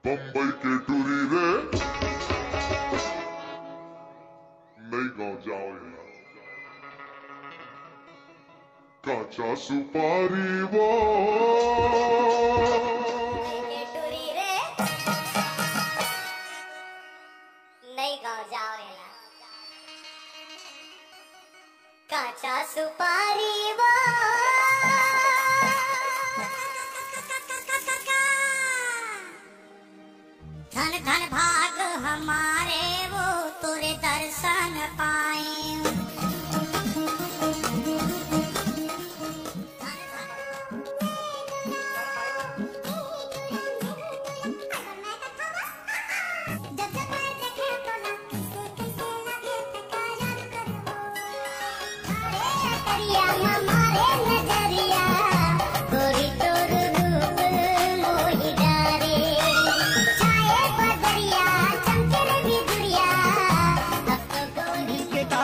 बम्बई के टूरी रे नई गांव जाओ काचा सुपारी वो टूरी रे नई गांव जाओ काचा सुपारी वो धन धन भाग हमारे वो तुरे दर्शन पाए।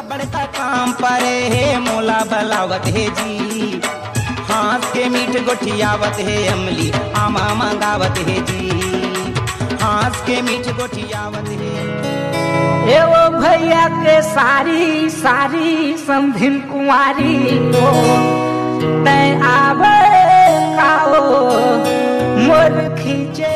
बड़का काम परे हे मोला बलावत है जी, हाथ के मीठ गोठियावत है अमली आमा मंगावत है जी, हाथ के मीठ गोठियावत है। ए वो भैया के सारी सारी समधिन कुंवारी को तय आवे काओ मोर खींचे।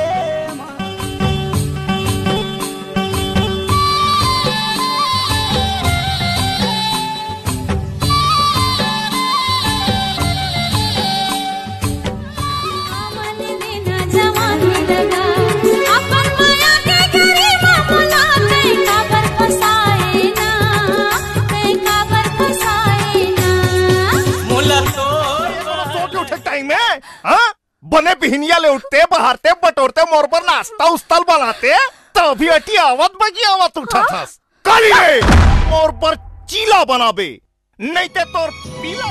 टाइम है हाँ? बने बिहनिया ले उठते बहारते बटोरते मोर पर नाश्ता उस्तल बनाते तभी अटी आवत बगी आवत उठा था काली रे मोर पर चीला बनाबे नहीं ते तोर पीला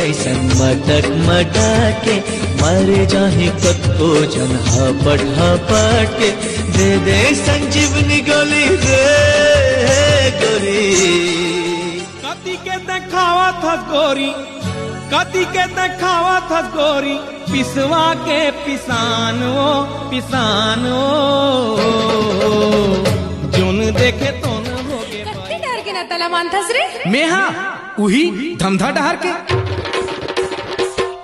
ऐसन मटक मटके मर जाहे कत्को जन हपट हपट दे दे संजीवनी गोली रे गोरी। कति के देखावा था गोरी, कति के देखावा था गोरी, पिसवा के पिसानो जोन देखे तो न होगे। कत्ते डर के ना तला मानथस रे मेहा उही धमधा डहर के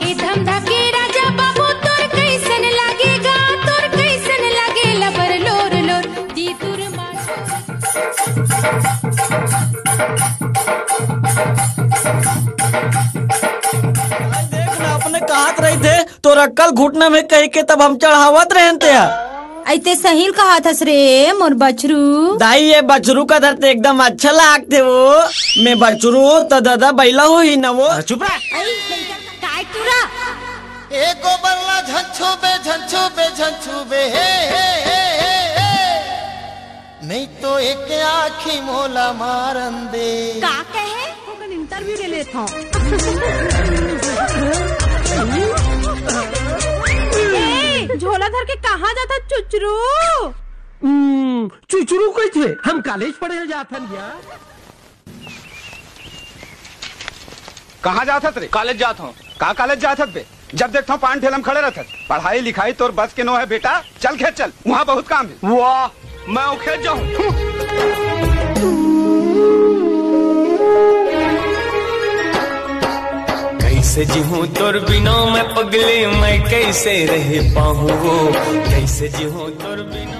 ए धमधा के राजा बाबू तोर कैसन लागेगा, तोर कैसन लागे लबर लोर लोर दी तुर देखना अपने कहत रही थे तो रक्कल घुटना में कह के तब हम चढ़ावत रहते हैं। ऐते सहील कहा था रे मोर बछरू दाई ये बछरू का दर्द एकदम अच्छा लागते वो मैं बछरू तो दादा बैला हो ही न वो चुप रह। काय तुरा एको बल्ला झंझू बे हे नहीं तो एक आखी मोला मारन दे। का कहे ओकन इंटरव्यू ले लेता हूं। झोला धर के कहाँ जाता चुचरू? चुचरू कोई थे हम कॉलेज पढ़े जाथन या कहाँ जाता रे? कॉलेज जाता हूँ। कहाँ कॉलेज जाता बे? जब देखता हूँ पान ठेलम खड़े रहता। पढ़ाई लिखाई तोर बस के नो है बेटा, चल खेत चल, वहाँ बहुत काम है। वाह मैं खेत जाऊँ। कैसे जीहूं तोर बिना मैं पगले मैं कैसे रह पाऊँ, कैसे जीहूं तोर बिना।